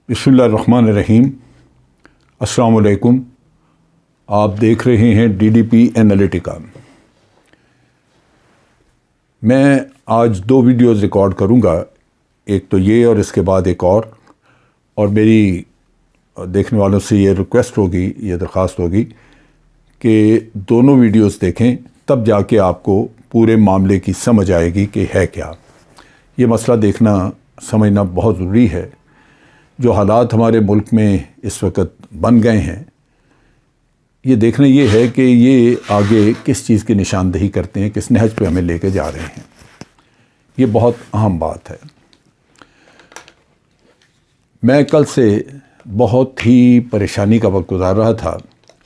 بسم اللہ الرحمن الرحیم۔ السلام علیکم۔ آپ دیکھ رہے ہیں ڈی ڈی پی انالیٹیکا۔ میں آج 2 ویڈیوز ریکارڈ کروں گا، ایک تو یہ اور اس کے بعد ایک اور میری دیکھنے والوں سے یہ ریکویسٹ ہوگی، یہ درخواست ہوگی کہ دونوں ویڈیوز دیکھیں، تب جا کے آپ کو پورے معاملے کی سمجھ آئے گی کہ ہے کیا۔ یہ مسئلہ دیکھنا سمجھنا بہت ضروری ہے۔ جو حالات ہمارے ملک میں اس وقت بن گئے ہیں، یہ دیکھنا یہ ہے کہ یہ آگے کس چیز کی نشاندہی کرتے ہیں، کس نہج پہ ہمیں لے کے جا رہے ہیں۔ یہ بہت اہم بات ہے۔ میں کل سے بہت ہی پریشانی کا وقت گزار رہا تھا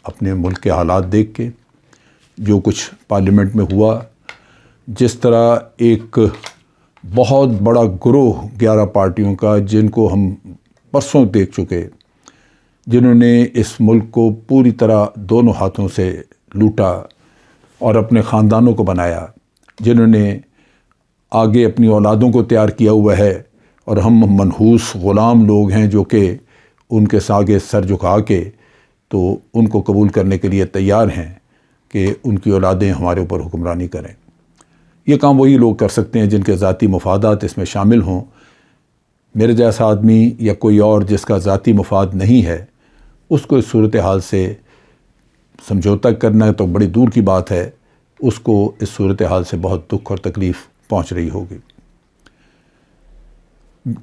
اپنے ملک کے حالات دیکھ کے، جو کچھ پارلیمنٹ میں ہوا، جس طرح ایک بہت بڑا گروہ 11 پارٹیوں کا، جن کو ہم پرسوں دیکھ چکے، جنہوں نے اس ملک کو پوری طرح دونوں ہاتھوں سے لوٹا اور اپنے خاندانوں کو بنایا، جنہوں نے آگے اپنی اولادوں کو تیار کیا ہوا ہے، اور ہم منحوس غلام لوگ ہیں جو کہ ان کے آگے سر جھکا کے تو ان کو قبول کرنے کے لیے تیار ہیں کہ ان کی اولادیں ہمارے اوپر حکمرانی کریں۔ یہ کام وہی لوگ کر سکتے ہیں جن کے ذاتی مفادات اس میں شامل ہوں۔ میرے جیسا آدمی یا کوئی اور جس کا ذاتی مفاد نہیں ہے، اس کو اس صورتحال سے سمجھوتا کرنا تو بڑی دور کی بات ہے، اس کو اس صورتحال سے بہت دکھ اور تکلیف پہنچ رہی ہوگی۔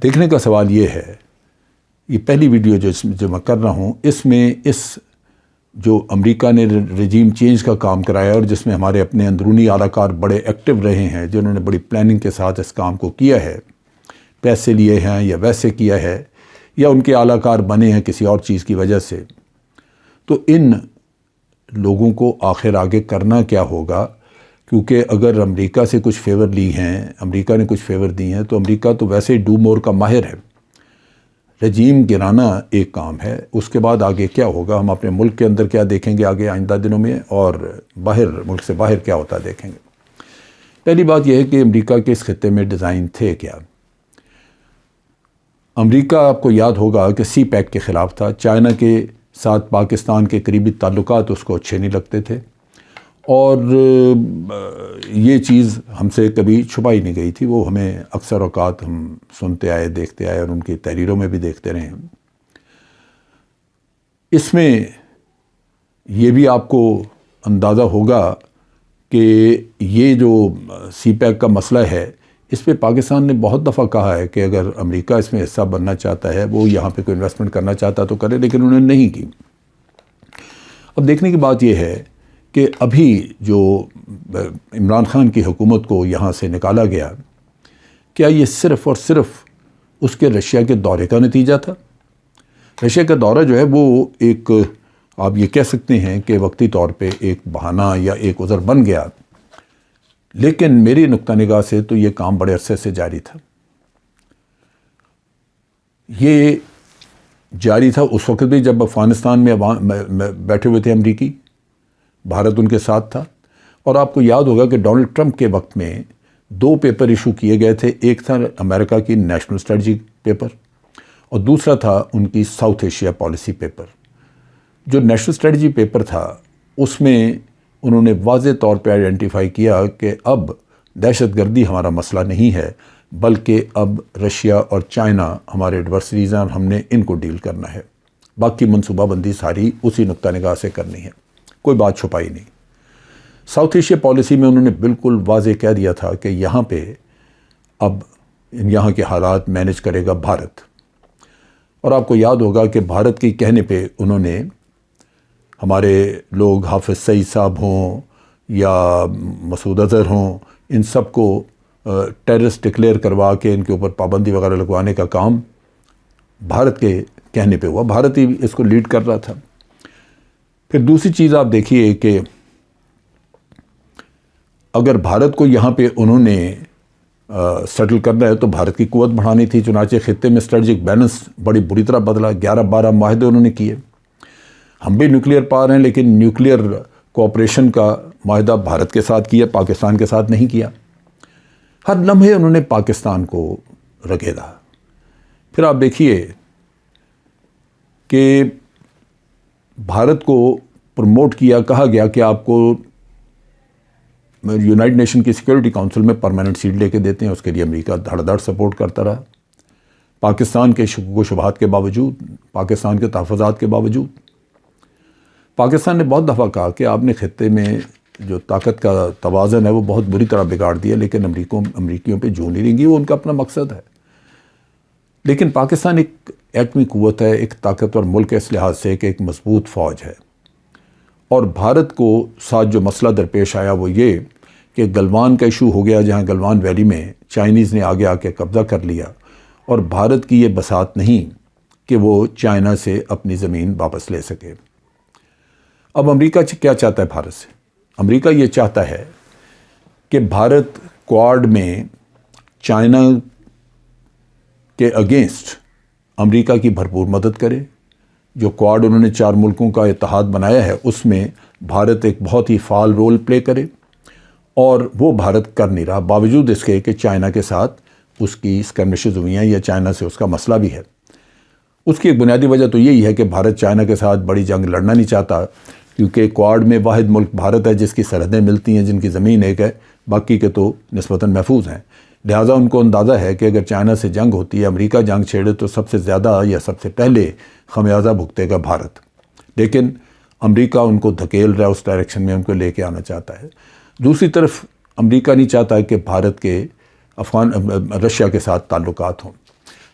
دیکھنے کا سوال یہ ہے، یہ پہلی ویڈیو جو میں کر رہا ہوں، اس میں جو امریکہ نے رجیم چینج کا کام کرایا، اور جس میں ہمارے اپنے اندرونی اعلی کار بڑے ایکٹیو رہے ہیں، جنہوں نے بڑی پلاننگ کے ساتھ اس کام کو کیا ہے، پیسے لیے ہیں یا ویسے کیا ہے، یا ان کے اعلی کار بنے ہیں کسی اور چیز کی وجہ سے، تو ان لوگوں کو آخر آگے کرنا کیا ہوگا؟ کیونکہ اگر امریکہ سے کچھ فیور لی ہیں، امریکہ نے کچھ فیور دی ہیں، تو امریکہ تو ویسے ہی ڈو مور کا ماہر ہے۔ رجیم گرانا ایک کام ہے، اس کے بعد آگے کیا ہوگا ہم اپنے ملک کے اندر کیا دیکھیں گے آگے آئندہ دنوں میں، اور باہر ملک سے باہر کیا ہوتا دیکھیں گے۔ پہلی بات یہ ہے کہ امریکہ کے اس خطے میں ڈیزائن تھے کیا۔ امریکہ آپ کو یاد ہوگا کہ سی پیک کے خلاف تھا، چائنا کے ساتھ پاکستان کے قریبی تعلقات اس کو اچھے نہیں لگتے تھے، اور یہ چیز ہم سے کبھی چھپائی نہیں گئی تھی، وہ ہمیں اکثر اوقات ہم سنتے آئے، دیکھتے آئے، اور ان کی تحریروں میں بھی دیکھتے رہے ہیں۔ اس میں یہ بھی آپ کو اندازہ ہوگا کہ یہ جو سی پیک کا مسئلہ ہے، اس پہ پاکستان نے بہت دفعہ کہا ہے کہ اگر امریکہ اس میں حصہ بننا چاہتا ہے، وہ یہاں پہ کوئی انویسٹمنٹ کرنا چاہتا تو کرے، لیکن انہوں نے نہیں کی۔ اب دیکھنے کی بات یہ ہے کہ ابھی جو عمران خان کی حکومت کو یہاں سے نکالا گیا، کیا یہ صرف اور صرف اس کے رشیا کے دورے کا نتیجہ تھا؟ رشیا کا دورہ جو ہے وہ ایک، آپ یہ کہہ سکتے ہیں کہ وقتی طور پہ ایک بہانہ یا ایک عذر بن گیا، لیکن میری نقطہ نگاہ سے تو یہ کام بڑے عرصے سے جاری تھا۔ یہ جاری تھا اس وقت بھی جب افغانستان میں بیٹھے ہوئے تھے امریکی، بھارت ان کے ساتھ تھا، اور آپ کو یاد ہوگا کہ ڈونلڈ ٹرمپ کے وقت میں 2 پیپر ایشو کیے گئے تھے، ایک تھا امریکہ کی نیشنل اسٹریٹجی پیپر، اور دوسرا تھا ان کی ساؤتھ ایشیا پالیسی پیپر۔ جو نیشنل اسٹریٹجی پیپر تھا، اس میں انہوں نے واضح طور پہ آئیڈینٹیفائی کیا کہ اب دہشت گردی ہمارا مسئلہ نہیں ہے، بلکہ اب رشیا اور چائنا ہمارے ایڈورسریز ہیں، اور ہم نے ان کو ڈیل کرنا ہے۔ باقی منصوبہ بندی ساری اسی نقطہ نگاہ سے کرنی ہے، کوئی بات چھپائی نہیں۔ ساؤتھ ایشیا پالیسی میں انہوں نے بالکل واضح کہہ دیا تھا کہ یہاں پہ اب یہاں کے حالات مینج کرے گا بھارت، اور آپ کو یاد ہوگا کہ بھارت کے کہنے پہ انہوں نے ہمارے لوگ، حافظ سعید صاحب ہوں یا مسعود اظہر ہوں، ان سب کو ٹیررسٹ ڈکلیئر کروا کے ان کے اوپر پابندی وغیرہ لگوانے کا کام بھارت کے کہنے پہ ہوا، بھارت ہی اس کو لیڈ کر رہا تھا۔ پھر دوسری چیز آپ دیکھیے کہ اگر بھارت کو یہاں پہ انہوں نے سیٹل کرنا ہے تو بھارت کی قوت بڑھانی تھی، چنانچہ خطے میں اسٹریٹجک بیلنس بڑی بری طرح بدلا، 11-12 معاہدے انہوں نے کیے۔ ہم بھی نیوکلیئر پاور ہیں، لیکن نیوکلیئر کوآپریشن کا معاہدہ بھارت کے ساتھ کیا، پاکستان کے ساتھ نہیں کیا۔ ہر لمحے انہوں نے پاکستان کو رگیدا۔ پھر آپ دیکھیے کہ بھارت کو پروموٹ کیا، کہا گیا کہ آپ کو یونائٹڈ نیشن کی سیکورٹی کونسل میں پرماننٹ سیٹ لے کے دیتے ہیں. اس کے لیے امریکہ دھڑ دھڑ سپورٹ کرتا رہا، پاکستان کے شکوک و شبہات کے باوجود، پاکستان کے تحفظات کے باوجود. پاکستان نے بہت دفعہ کہا کہ آپ نے خطے میں جو طاقت کا توازن ہے وہ بہت بری طرح بگاڑ دیا، لیکن امریکیوں پہ جوں نہیں رہیں گی، وہ ان کا اپنا مقصد ہے. لیکن پاکستان ایک ایٹمی قوت ہے، ایک طاقتور ملک ہے اس لحاظ سے کہ ایک مضبوط فوج ہے. اور بھارت کو ساتھ جو مسئلہ درپیش آیا وہ یہ کہ گلوان کا ایشو ہو گیا، جہاں گلوان ویلی میں چائنیز نے آگے آ کے قبضہ کر لیا، اور بھارت کی یہ بساط نہیں کہ وہ چائنا سے اپنی زمین واپس لے سکے. اب امریکہ کیا چاہتا ہے بھارت سے؟ امریکہ یہ چاہتا ہے کہ بھارت کوآڈ میں چائنا کے اگینسٹ امریکہ کی بھرپور مدد کرے. جو کوآڈ انہوں نے 4 ملکوں کا اتحاد بنایا ہے اس میں بھارت ایک بہت ہی فعال رول پلے کرے، اور وہ بھارت کر نہیں رہا، باوجود اس کے کہ چائنا کے ساتھ اس کی اسکرمشز ہوئی ہیں یا چائنا سے اس کا مسئلہ بھی ہے. اس کی ایک بنیادی وجہ تو یہی ہے کہ بھارت چائنا کے ساتھ بڑی جنگ لڑنا نہیں چاہتا، کیونکہ کوآڈ میں واحد ملک بھارت ہے جس کی سرحدیں ملتی ہیں، جن کی زمین ایک ہے، باقی کے تو نسبتاً محفوظ ہیں. لہٰذا ان کو اندازہ ہے کہ اگر چائنا سے جنگ ہوتی ہے، امریکہ جنگ چھیڑے، تو سب سے زیادہ یا سب سے پہلے خمیازہ بھگتے گا بھارت. لیکن امریکہ ان کو دھکیل رہا ہے اس ڈائریکشن میں، ان کو لے کے آنا چاہتا ہے. دوسری طرف امریکہ نہیں چاہتا کہ بھارت کے رشیا کے ساتھ تعلقات ہوں.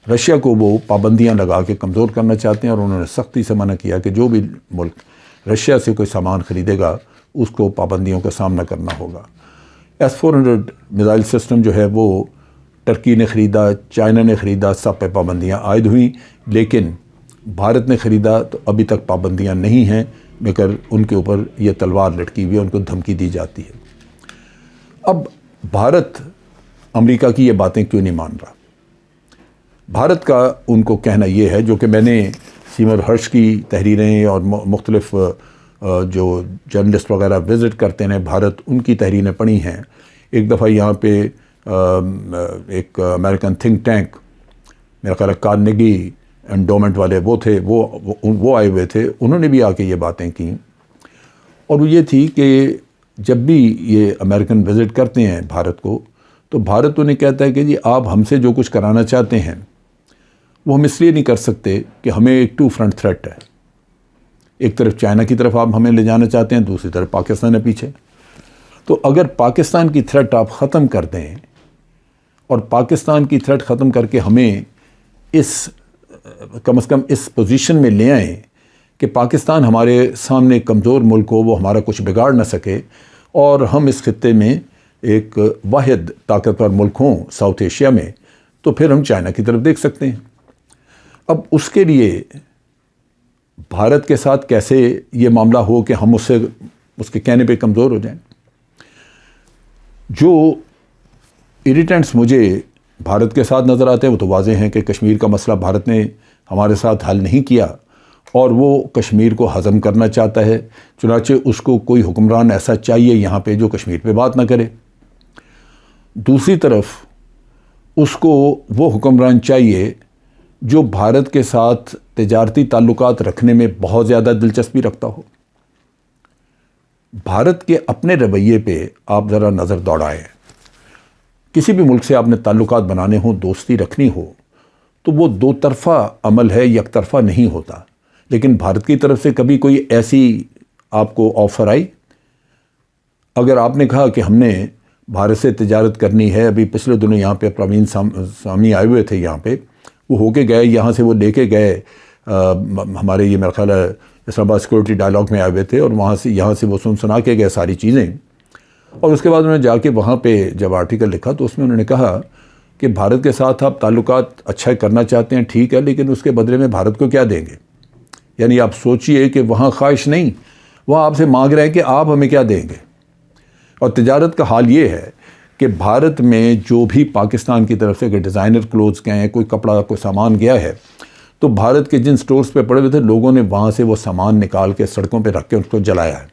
رشیا کو وہ پابندیاں لگا کے کمزور کرنا چاہتے ہیں، اور انہوں نے سختی سے منع کیا کہ جو بھی ملک رشیا سے کوئی سامان خریدے گا اس کو پابندیوں کا سامنا کرنا ہوگا. S-400 میزائل سسٹم جو ہے وہ ٹرکی نے خریدا، چائنا نے خریدا، سب پہ پابندیاں عائد ہوئیں، لیکن بھارت نے خریدا تو ابھی تک پابندیاں نہیں ہیں، مگر ان کے اوپر یہ تلوار لٹکی ہوئی ہے، ان کو دھمکی دی جاتی ہے. اب بھارت امریکہ کی یہ باتیں کیوں نہیں مان رہا؟ بھارت کا ان کو کہنا یہ ہے، جو کہ میں نے سیمر ہرش کی تحریریں اور مختلف جو جرنلسٹ وغیرہ وزٹ کرتے ہیں بھارت، ان کی تحریریں پڑھی ہیں. ایک دفعہ یہاں پہ ایک امریکن تھنک ٹینک، میرا خیال ہے کارنیگی انڈومنٹ والے وہ تھے، وہ آئے ہوئے تھے، انہوں نے بھی آ کے یہ باتیں کیں. اور وہ یہ تھی کہ جب بھی یہ امریکن وزٹ کرتے ہیں بھارت کو، تو بھارت انہیں کہتا ہے کہ جی آپ ہم سے جو کچھ کرانا چاہتے ہیں وہ ہم اس لیے نہیں کر سکتے کہ ہمیں ایک 2 فرنٹ تھریٹ ہے. ایک طرف چائنا کی طرف آپ ہمیں لے جانا چاہتے ہیں، دوسری طرف پاکستان ہے پیچھے. تو اگر پاکستان کی تھریٹ آپ ختم کر دیں، اور پاکستان کی تھریٹ ختم کر کے ہمیں کم از کم اس پوزیشن میں لے آئیں کہ پاکستان ہمارے سامنے کمزور ملک ہو، وہ ہمارا کچھ بگاڑ نہ سکے، اور ہم اس خطے میں ایک واحد طاقتور ملک ہوں ساؤتھ ایشیا میں، تو پھر ہم چائنا کی طرف دیکھ سکتے ہیں. اب اس کے لیے بھارت کے ساتھ کیسے یہ معاملہ ہو کہ ہم اس کے کہنے پہ کمزور ہو جائیں. جو اریٹنٹس مجھے بھارت کے ساتھ نظر آتے ہیں وہ تو واضح ہیں کہ کشمیر کا مسئلہ بھارت نے ہمارے ساتھ حل نہیں کیا، اور وہ کشمیر کو ہضم کرنا چاہتا ہے. چنانچہ اس کو کوئی حکمران ایسا چاہیے یہاں پہ جو کشمیر پہ بات نہ کرے. دوسری طرف اس کو وہ حکمران چاہیے جو بھارت کے ساتھ تجارتی تعلقات رکھنے میں بہت زیادہ دلچسپی رکھتا ہو. بھارت کے اپنے رویے پہ آپ ذرا نظر دوڑائیں. کسی بھی ملک سے آپ نے تعلقات بنانے ہوں، دوستی رکھنی ہو، تو وہ 2 طرفہ عمل ہے، یک طرفہ نہیں ہوتا. لیکن بھارت کی طرف سے کبھی کوئی ایسی آپ کو آفر آئی؟ اگر آپ نے کہا کہ ہم نے بھارت سے تجارت کرنی ہے، ابھی پچھلے دنوں یہاں پہ پروین سامی آئے ہوئے تھے، یہاں پہ وہ ہو کے گئے، یہاں سے وہ لے کے گئے ہمارے یہ میرا خیال ہے اسلام آباد سیکورٹی ڈائلاگ میں آئے ہوئے تھے، اور یہاں سے وہ سنا کے گئے ساری چیزیں. اور اس کے بعد انہوں نے جا کے وہاں پہ جب آرٹیکل لکھا تو اس میں انہوں نے کہا کہ بھارت کے ساتھ آپ تعلقات اچھا کرنا چاہتے ہیں، ٹھیک ہے، لیکن اس کے بدلے میں بھارت کو کیا دیں گے؟ یعنی آپ سوچئے کہ وہاں خواہش نہیں، وہاں آپ سے مانگ رہے ہیں کہ آپ ہمیں کیا دیں گے. اور تجارت کا حال یہ ہے کہ بھارت میں جو بھی پاکستان کی طرف سے اگر ڈیزائنر کلوتھس گئے ہیں، کوئی کپڑا کوئی سامان گیا ہے، تو بھارت کے جن سٹورز پہ پڑے ہوئے تھے لوگوں نے وہاں سے وہ سامان نکال کے سڑکوں پہ رکھ کے اس کو جلایا ہے،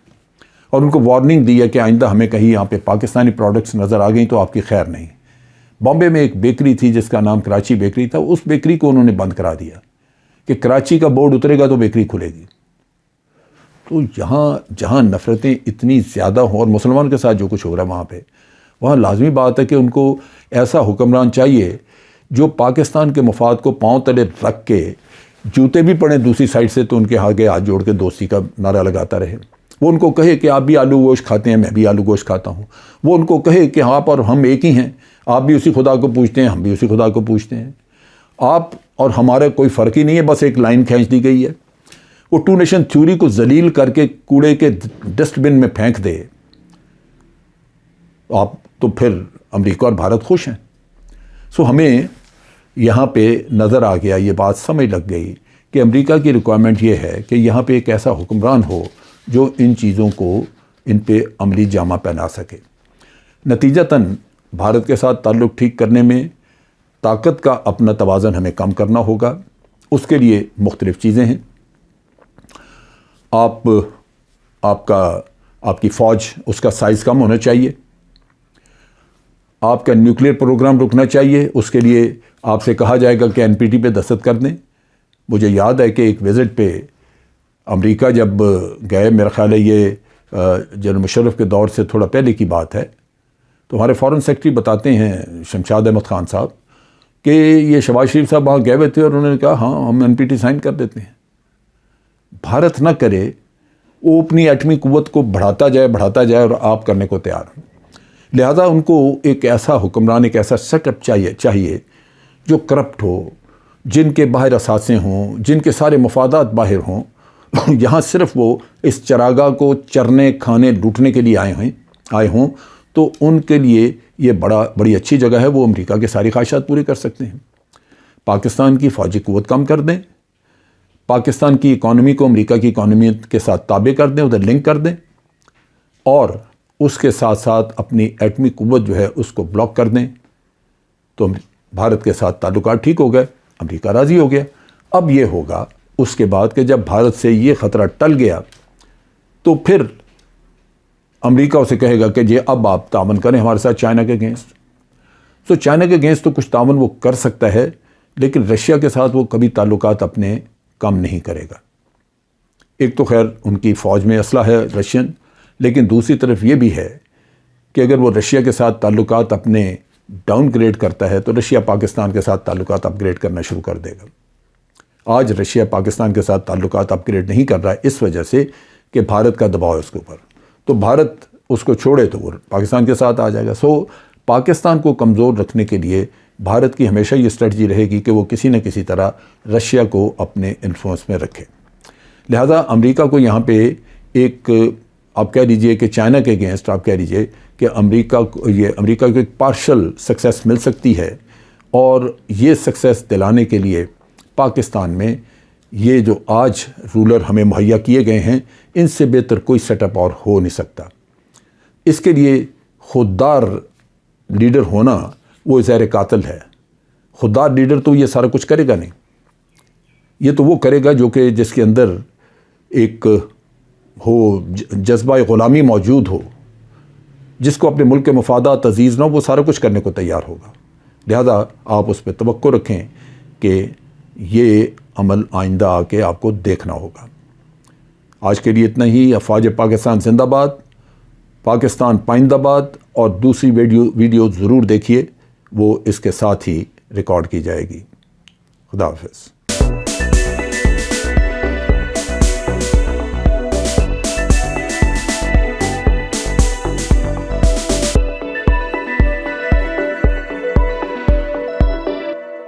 اور ان کو وارننگ دی ہے کہ آئندہ ہمیں کہیں یہاں پہ پاکستانی پروڈکٹس نظر آ گئیں تو آپ کی خیر نہیں. بامبے میں ایک بیکری تھی جس کا نام کراچی بیکری تھا، اس بیکری کو انہوں نے بند کرا دیا کہ کراچی کا بورڈ اترے گا تو بیکری کھلے گی. تو جہاں نفرتیں اتنی زیادہ ہوں اور مسلمان کے ساتھ جو کچھ ہو رہا ہے وہاں پہ، وہاں لازمی بات ہے کہ ان کو ایسا حکمران چاہیے جو پاکستان کے مفاد کو پاؤں تلے رکھ کے جوتے بھی پڑیں دوسری سائڈ سے تو ان کے آگے ہاتھ جوڑ کے دوستی کا نعرہ لگاتا رہے. وہ ان کو کہے کہ آپ بھی آلو گوشت کھاتے ہیں، میں بھی آلو گوشت کھاتا ہوں. وہ ان کو کہے کہ آپ اور ہم ایک ہی ہیں، آپ بھی اسی خدا کو پوجتے ہیں، ہم بھی اسی خدا کو پوجتے ہیں. آپ اور ہمارا کوئی فرق ہی نہیں ہے، بس ایک لائن کھینچ دی گئی ہے. وہ ٹو نیشن تھیوری کو ذلیل کر کے کوڑے کے ڈسٹ بن میں پھینک دے آپ، تو پھر امریکہ اور بھارت خوش ہیں. سو ہمیں یہاں پہ نظر آ گیا، یہ بات سمجھ لگ گئی کہ امریکہ کی ریکوائرمنٹ یہ ہے کہ یہاں پہ ایک ایسا حکمران ہو جو ان چیزوں کو ان پہ عملی جامہ پہنا سکے. نتیجتاً بھارت کے ساتھ تعلق ٹھیک کرنے میں طاقت کا اپنا توازن ہمیں کم کرنا ہوگا. اس کے لیے مختلف چیزیں ہیں. آپ کی فوج، اس کا سائز کم ہونا چاہیے. آپ کا نیوکلیئر پروگرام رکنا چاہیے. اس کے لیے آپ سے کہا جائے گا کہ NPT پہ دستخط کر دیں. مجھے یاد ہے کہ ایک وزٹ پہ امریکہ جب گئے، میرا خیال ہے یہ جنرل مشرف کے دور سے تھوڑا پہلے کی بات ہے، تو ہمارے فارن سیکرٹری بتاتے ہیں شمشاد احمد خان صاحب کہ یہ شہباز شریف صاحب وہاں گئے ہوئے تھے اور انہوں نے کہا ہاں ہم NPT سائن کر دیتے ہیں. بھارت نہ کرے، وہ اپنی ایٹمی قوت کو بڑھاتا جائے اور آپ کرنے کو تیار ہوں. لہذا ان کو ایک ایسا حکمران، ایک ایسا سیٹ اپ چاہیے جو کرپٹ ہو، جن کے باہر اثاثے ہوں، جن کے سارے مفادات باہر ہوں. یہاں صرف وہ اس چراگاہ کو چرنے، کھانے، لوٹنے کے لیے آئے ہوں تو ان کے لیے یہ بڑی اچھی جگہ ہے. وہ امریکہ کے ساری خواہشات پوری کر سکتے ہیں. پاکستان کی فوجی قوت کم کر دیں، پاکستان کی اکانومی کو امریکہ کی اکانومی کے ساتھ تابع کر دیں، ادھر لنک کر دیں، اور اس کے ساتھ ساتھ اپنی ایٹمی قوت جو ہے اس کو بلاک کر دیں. تو بھارت کے ساتھ تعلقات ٹھیک ہو گئے، امریکہ راضی ہو گیا. اب یہ ہوگا اس کے بعد کہ جب بھارت سے یہ خطرہ ٹل گیا تو پھر امریکہ اسے کہے گا کہ یہ اب آپ تعاون کریں ہمارے ساتھ چائنا کے اگینسٹ. تو چائنا کے اگینسٹ تو کچھ تعاون وہ کر سکتا ہے، لیکن رشیا کے ساتھ وہ کبھی تعلقات اپنے کم نہیں کرے گا. ایک تو خیر ان کی فوج میں اسلحہ ہے رشین، لیکن دوسری طرف یہ بھی ہے کہ اگر وہ رشیا کے ساتھ تعلقات اپنے ڈاؤن گریڈ کرتا ہے تو رشیا پاکستان کے ساتھ تعلقات اپ گریڈ کرنا شروع کر دے گا. آج رشیا پاکستان کے ساتھ تعلقات اپ گریڈ نہیں کر رہا ہے اس وجہ سے کہ بھارت کا دباؤ ہے اس کے اوپر. تو بھارت اس کو چھوڑے تو وہ پاکستان کے ساتھ آ جائے گا. سو پاکستان کو کمزور رکھنے کے لیے بھارت کی ہمیشہ یہ اسٹریٹجی رہے گی کہ وہ کسی نہ کسی طرح رشیا کو اپنے انفلوئنس میں رکھے. لہذا امریکہ کو یہاں پہ ایک آپ کہہ لیجئے کہ چائنا کے اگینسٹ آپ کہہ لیجئے کہ امریکہ کو ایک پارشل سکسیس مل سکتی ہے، اور یہ سکسیس دلانے کے لیے پاکستان میں یہ جو آج رولر ہمیں مہیا کیے گئے ہیں ان سے بہتر کوئی سیٹ اپ اور ہو نہیں سکتا. اس کے لیے خوددار لیڈر ہونا وہ زہر قاتل ہے. خوددار لیڈر تو یہ سارا کچھ کرے گا نہیں. یہ تو وہ کرے گا جو کہ جس کے اندر ایک ہو جذبہ غلامی موجود ہو، جس کو اپنے ملک کے مفادات عزیز نہ ہو، وہ سارا کچھ کرنے کو تیار ہوگا. لہذا آپ اس پہ توقع رکھیں کہ یہ عمل آئندہ آ کے آپ کو دیکھنا ہوگا. آج کے لیے اتنا ہی. افواج پاکستان زندہ باد، پاکستان پائندہ باد. اور دوسری ویڈیو ضرور دیکھیے، وہ اس کے ساتھ ہی ریکارڈ کی جائے گی. خدا حافظ.